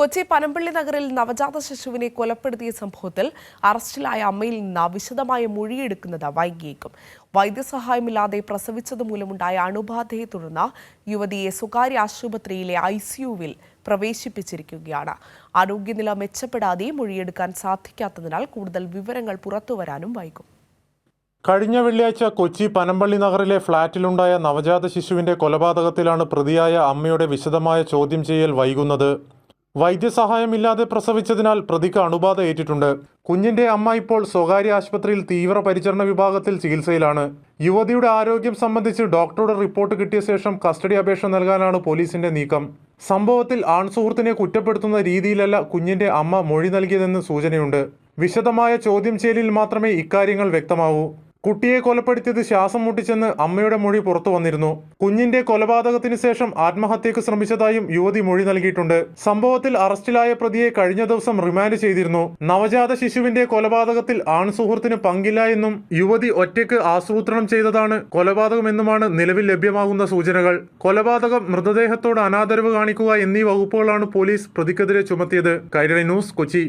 കൊച്ചി പനമ്പള്ളി നഗറിൽ നവജാത ശിശുവിനെ കൊലപ്പെടുത്തിയ സംഭവത്തിൽ അറസ്റ്റിലായ അമ്മയിൽ നിന്ന് വിശദമായ മൊഴിയെടുക്കുന്നത് വൈകിയേക്കും. വൈദ്യസഹായമില്ലാതെ പ്രസവിച്ചത് മൂലമുണ്ടായ അണുബാധയെ തുടർന്ന് യുവതിയെ സ്വകാര്യ ആശുപത്രിയിലെ ICUവിൽ പ്രവേശിപ്പിച്ചിരിക്കുകയാണ്. ആരോഗ്യനില മെച്ചപ്പെടാതെ മൊഴിയെടുക്കാൻ സാധിക്കാത്തതിനാൽ കൂടുതൽ വിവരങ്ങൾ പുറത്തുവരാനും വൈകും. കഴിഞ്ഞ വെള്ളിയാഴ്ച കൊച്ചി പനമ്പള്ളി നഗറിലെ ഫ്ളാറ്റിലുണ്ടായ നവജാത ശിശുവിന്റെ കൊലപാതകത്തിലാണ് പ്രതിയായ അമ്മയുടെ വിശദമായ ചോദ്യം ചെയ്യൽ വൈകുന്നത്. വൈദ്യസഹായമില്ലാതെ പ്രസവിച്ചതിനാൽ പ്രതിക്ക് അണുബാധ ഏറ്റിട്ടുണ്ട്. കുഞ്ഞിന്റെ അമ്മ ഇപ്പോൾ സ്വകാര്യ ആശുപത്രിയിൽ തീവ്രപരിചരണ വിഭാഗത്തിൽ ചികിത്സയിലാണ്. യുവതിയുടെ ആരോഗ്യം സംബന്ധിച്ച് ഡോക്ടറുടെ റിപ്പോർട്ട് കിട്ടിയ ശേഷം കസ്റ്റഡി അപേക്ഷ നൽകാനാണ് പോലീസിന്റെ നീക്കം. സംഭവത്തിൽ ആൺസുഹൃത്തിനെ കുറ്റപ്പെടുത്തുന്ന രീതിയിലല്ല കുഞ്ഞിന്റെ അമ്മ മൊഴി നൽകിയതെന്ന് സൂചനയുണ്ട്. വിശദമായ ചോദ്യം ചെയ്യലിൽ മാത്രമേ ഇക്കാര്യങ്ങൾ വ്യക്തമാവൂ. കുട്ടിയെ കൊലപ്പെടുത്തിയത് ശ്വാസം മുട്ടിച്ചെന്ന് അമ്മയുടെ മൊഴി പുറത്തു വന്നിരുന്നു. കുഞ്ഞിന്റെ കൊലപാതകത്തിന് ശേഷം ആത്മഹത്യക്ക് ശ്രമിച്ചതായും യുവതി മൊഴി നൽകിയിട്ടുണ്ട്. സംഭവത്തിൽ അറസ്റ്റിലായ പ്രതിയെ കഴിഞ്ഞ ദിവസം റിമാൻഡ് ചെയ്തിരുന്നു. നവജാത ശിശുവിന്റെ കൊലപാതകത്തിൽ ആൺസുഹൃത്തിന് പങ്കില്ല എന്നും യുവതി ഒറ്റയ്ക്ക് ആസൂത്രണം ചെയ്തതാണ് കൊലപാതകമെന്നുമാണ് നിലവിൽ ലഭ്യമാകുന്ന സൂചനകൾ. കൊലപാതകം, മൃതദേഹത്തോട് അനാദരവ് കാണിക്കുക എന്നീ വകുപ്പുകളാണ് പോലീസ് പ്രതിക്കെതിരെ ചുമത്തിയത്. കൈരളി ന്യൂസ്, കൊച്ചി.